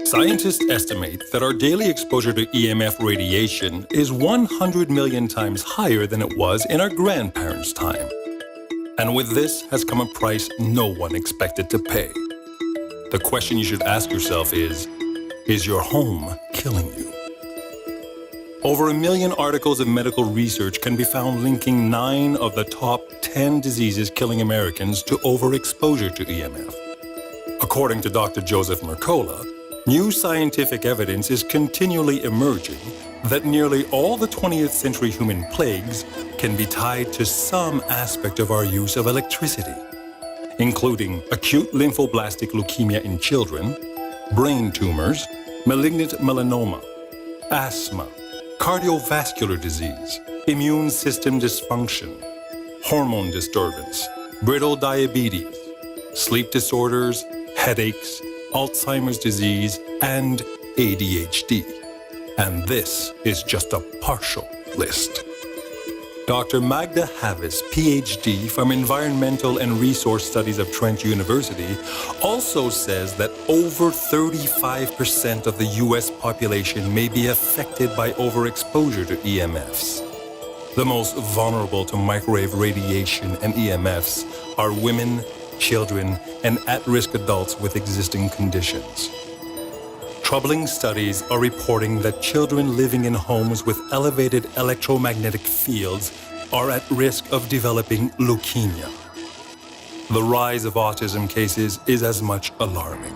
Scientists estimate that our daily exposure to EMF radiation is 100 million times higher than it was in our grandparents' time. And with this has come a price no one expected to pay. The question you should ask yourself is your home killing you? Over 1 million articles of medical research can be found linking 9 of the top 10 diseases killing Americans to overexposure to EMF. According to Dr. Joseph Mercola, new scientific evidence is continually emerging that nearly all the 20th century human plagues can be tied to some aspect of our use of electricity, including acute lymphoblastic leukemia in children, brain tumors, malignant melanoma, asthma, cardiovascular disease, immune system dysfunction, hormone disturbance, brittle diabetes, sleep disorders, headaches, Alzheimer's disease, and ADHD. And this is just a partial list. Dr. Magda Havas, Ph.D. from Environmental and Resource Studies of Trent University, also says that over 35% of the U.S. population may be affected by overexposure to EMFs. The most vulnerable to microwave radiation and EMFs are women, children, and at-risk adults with existing conditions. Troubling studies are reporting that children living in homes with elevated electromagnetic fields are at risk of developing leukemia. The rise of autism cases is as much alarming.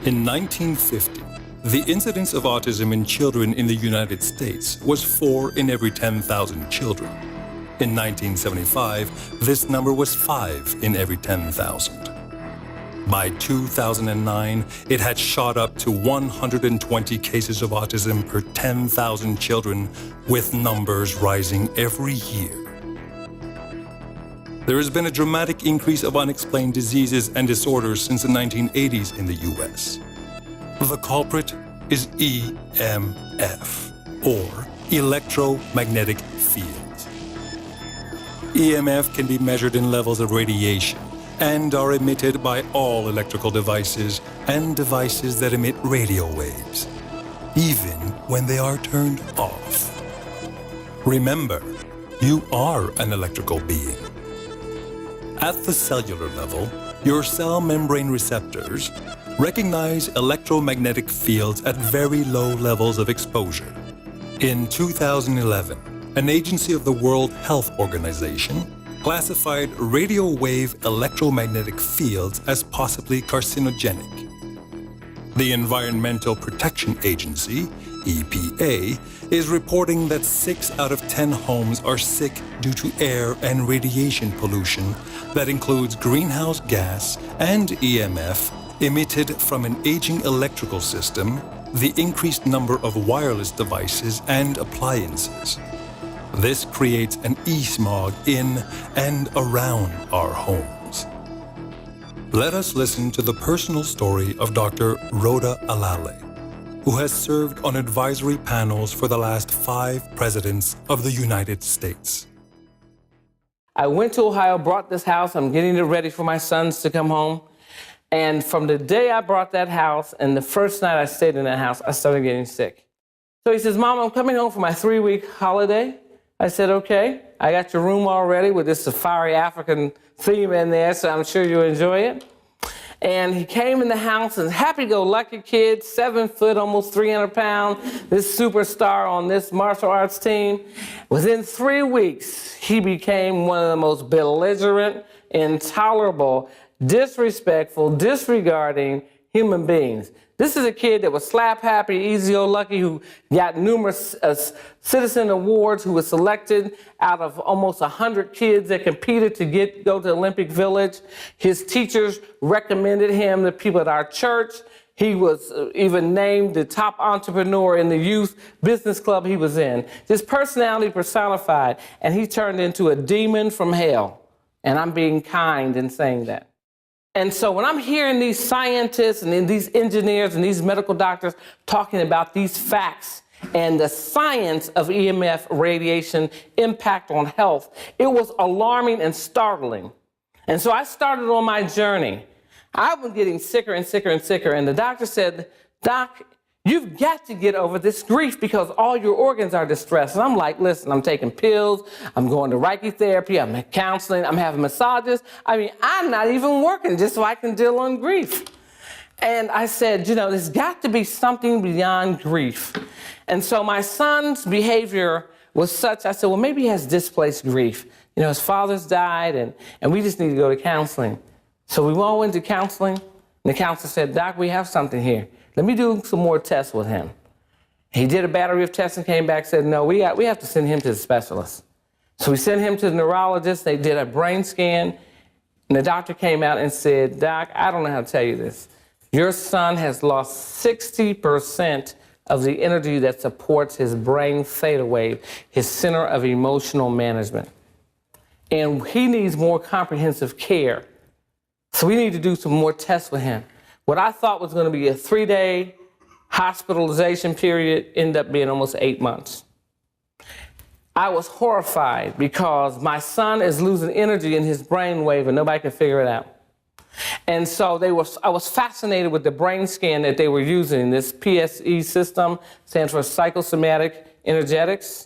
In 1950, the incidence of autism in children in the United States was 4 in every 10,000 children. In 1975, this number was 5 in every 10,000. By 2009, it had shot up to 120 cases of autism per 10,000 children, with numbers rising every year. There has been a dramatic increase of unexplained diseases and disorders since the 1980s in the U.S. The culprit is EMF, or electromagnetic fields. EMF can be measured in levels of radiation and are emitted by all electrical devices and devices that emit radio waves, even when they are turned off. Remember, you are an electrical being. At the cellular level, your cell membrane receptors recognize electromagnetic fields at very low levels of exposure. In 2011, an agency of the World Health Organization classified radio wave electromagnetic fields as possibly carcinogenic. The Environmental Protection Agency, EPA, is reporting that 6 out of 10 homes are sick due to air and radiation pollution that includes greenhouse gas and EMF emitted from an aging electrical system, the increased number of wireless devices and appliances. This creates an e-smog in and around our homes. Let us listen to the personal story of Dr. Rhoda Alale, who has served on advisory panels for the last 5 presidents of the United States. I went to Ohio, brought this house. I'm getting it ready for my sons to come home. And from the day I brought that house and the first night I stayed in that house, I started getting sick. So he says, Mom, I'm coming home for my 3-week holiday. I said, okay, I got your room already with this safari African theme in there, so I'm sure you'll enjoy it. And he came in the house, and happy-go-lucky kid, 7 foot, almost 300 pounds, this superstar on this martial arts team. Within 3 weeks, he became one of the most belligerent, intolerable, disrespectful, disregarding human beings. This is a kid that was slap-happy, easy-go-lucky, who got numerous citizen awards, who was selected out of almost 100 kids that competed to go to Olympic Village. His teachers recommended him to people at our church. He was even named the top entrepreneur in the youth business club he was in. His personality personified, and he turned into a demon from hell. And I'm being kind in saying that. And so when I'm hearing these scientists and these engineers and these medical doctors talking about these facts and the science of EMF radiation impact on health, it was alarming and startling. And so I started on my journey. I was getting sicker and sicker and sicker. And the doctor said, Doc, you've got to get over this grief because all your organs are distressed. And I'm like, listen, I'm taking pills, I'm going to Reiki therapy, I'm counseling, I'm having massages. I mean, I'm not even working just so I can deal on grief. And I said, you know, there's got to be something beyond grief. And so my son's behavior was such, I said, well, maybe he has displaced grief. You know, his father's died and we just need to go to counseling. So we all went to counseling, and the counselor said, Doc, we have something here. Let me do some more tests with him. He did a battery of tests and came back and said, no, we have to send him to the specialist. So we sent him to the neurologist. They did a brain scan, and the doctor came out and said, Doc, I don't know how to tell you this. Your son has lost 60% of the energy that supports his brain theta wave, his center of emotional management. And he needs more comprehensive care. So we need to do some more tests with him. What I thought was going to be a 3-day hospitalization period ended up being almost 8 months. I was horrified because my son is losing energy in his brain wave and nobody can figure it out. And so I was fascinated with the brain scan that they were using. This PSE system stands for psychosomatic energetics,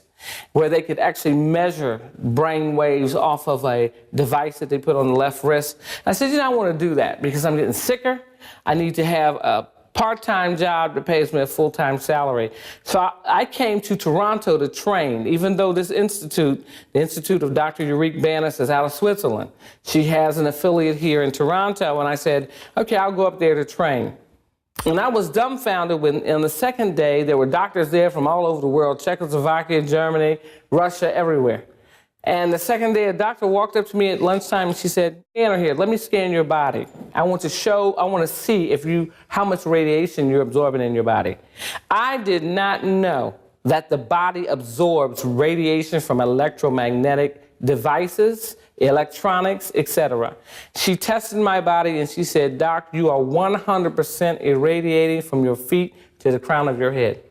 where they could actually measure brain waves off of a device that they put on the left wrist. I said, you know, I want to do that because I'm getting sicker. I need to have a part-time job that pays me a full-time salary. So I came to Toronto to train, even though this institute, the Institute of Dr. Ulrike Bannis, is out of Switzerland. She has an affiliate here in Toronto, and I said, okay, I'll go up there to train. And I was dumbfounded when on the second day, there were doctors there from all over the world, Czechoslovakia, Germany, Russia, everywhere. And the second day, a doctor walked up to me at lunchtime and she said, scanner here, let me scan your body. I want to see how much radiation you're absorbing in your body. I did not know that the body absorbs radiation from electromagnetic devices, electronics, etc. She tested my body and she said, Doc, you are 100% irradiating from your feet to the crown of your head.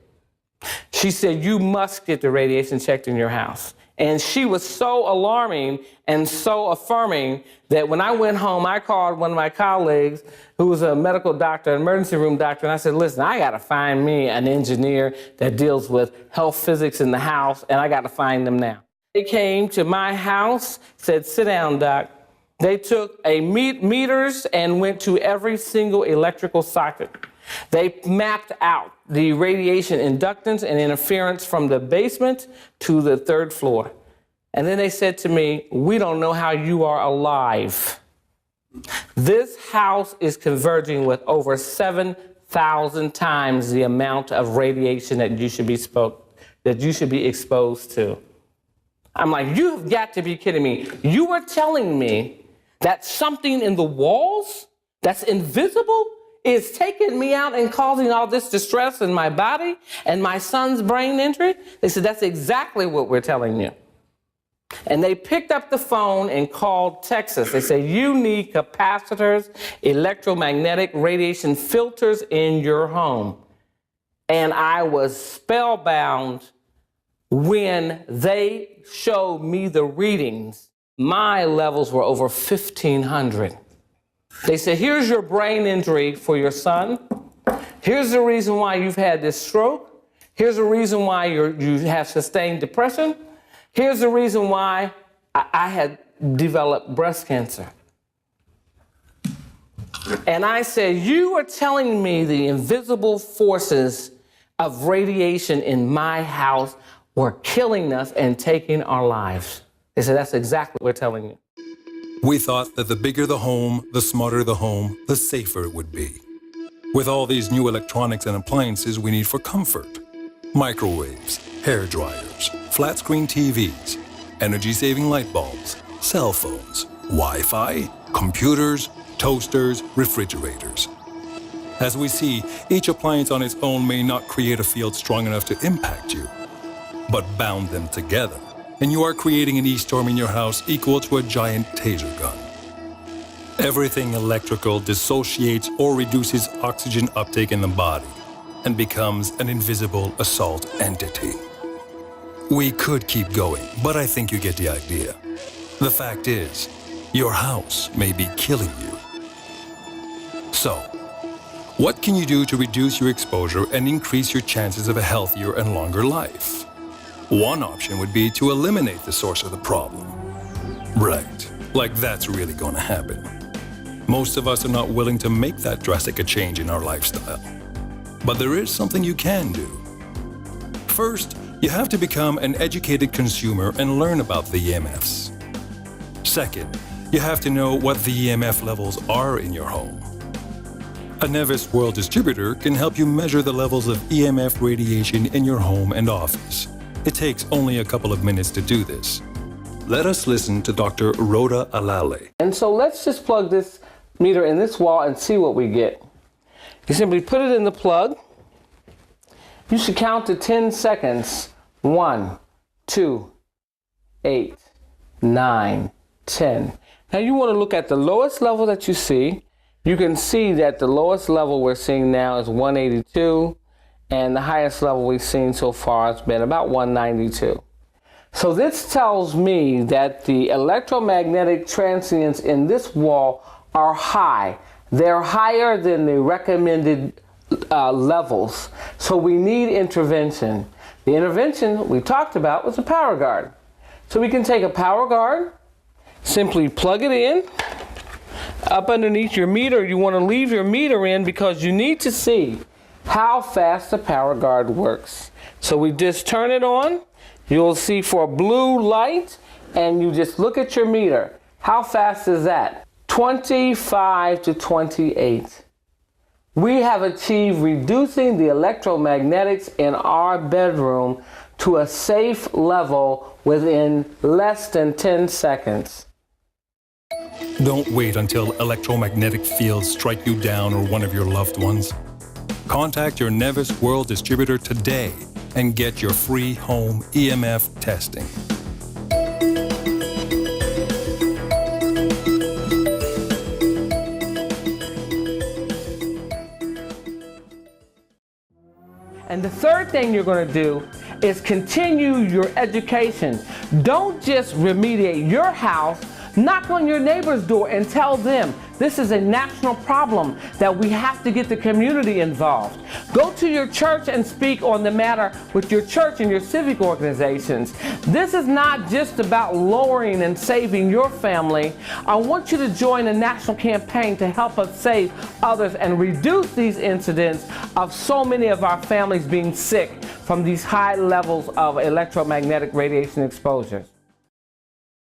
She said, you must get the radiation checked in your house. And she was so alarming and so affirming that when I went home, I called one of my colleagues who was a medical doctor, an emergency room doctor, and I said, listen, I got to find me an engineer that deals with health physics in the house, and I got to find them now. They came to my house, said, sit down, Doc. They took meters and went to every single electrical socket. They mapped out the radiation inductance and interference from the basement to the 3rd floor. And then they said to me, we don't know how you are alive. This house is converging with over 7,000 times the amount of radiation that you should be exposed to. I'm like, you have got to be kidding me. You were telling me that something in the walls that's invisible is taking me out and causing all this distress in my body and my son's brain injury? They said, that's exactly what we're telling you. And they picked up the phone and called Texas. They said, you need capacitors, electromagnetic radiation filters in your home. And I was spellbound when they showed me the readings. My levels were over 1,500. They said, here's your brain injury for your son. Here's the reason why you've had this stroke. Here's the reason why you have sustained depression. Here's the reason why I had developed breast cancer. And I said, you are telling me the invisible forces of radiation in my house were killing us and taking our lives. They said, that's exactly what we're telling you. We thought that the bigger the home, the smarter the home, the safer it would be. With all these new electronics and appliances we need for comfort. Microwaves, hair dryers, flat screen TVs, energy-saving light bulbs, cell phones, Wi-Fi, computers, toasters, refrigerators. As we see, each appliance on its own may not create a field strong enough to impact you, but bound them together, and you are creating an E-storm in your house equal to a giant taser gun. Everything electrical dissociates or reduces oxygen uptake in the body and becomes an invisible assault entity. We could keep going, but I think you get the idea. The fact is, your house may be killing you. So, what can you do to reduce your exposure and increase your chances of a healthier and longer life? One option would be to eliminate the source of the problem. Right, like that's really going to happen. Most of us are not willing to make that drastic a change in our lifestyle. But there is something you can do. First, you have to become an educated consumer and learn about the EMFs. Second, you have to know what the EMF levels are in your home. A Nevvus World Distributor can help you measure the levels of EMF radiation in your home and office. It takes only a couple of minutes to do this. Let us listen to Dr. Rhoda Alale. And so let's just plug this meter in this wall and see what we get. You simply put it in the plug. You should count to 10 seconds. 1, 2, 8, 9, 10. Now you want to look at the lowest level that you see. You can see that the lowest level we're seeing now is 182, and the highest level we've seen so far has been about 192. So this tells me that the electromagnetic transients in this wall are high. They're higher than the recommended levels. So we need intervention. The intervention we talked about was a power guard. So we can take a power guard, simply plug it in up underneath your meter. You want to leave your meter in because you need to see how fast the power guard works. So we just turn it on. You'll see for a blue light, and you just look at your meter. How fast is that? 25 to 28. We have achieved reducing the electromagnetics in our bedroom to a safe level within less than 10 seconds. Don't wait until electromagnetic fields strike you down or one of your loved ones. Contact your Nevvus World Distributor today and get your free home EMF testing. And the third thing you're going to do is continue your education. Don't just remediate your house. Knock on your neighbor's door and tell them this is a national problem that we have to get the community involved. Go to your church and speak on the matter with your church and your civic organizations. This is not just about lowering and saving your family. I want you to join a national campaign to help us save others and reduce these incidents of so many of our families being sick from these high levels of electromagnetic radiation exposures.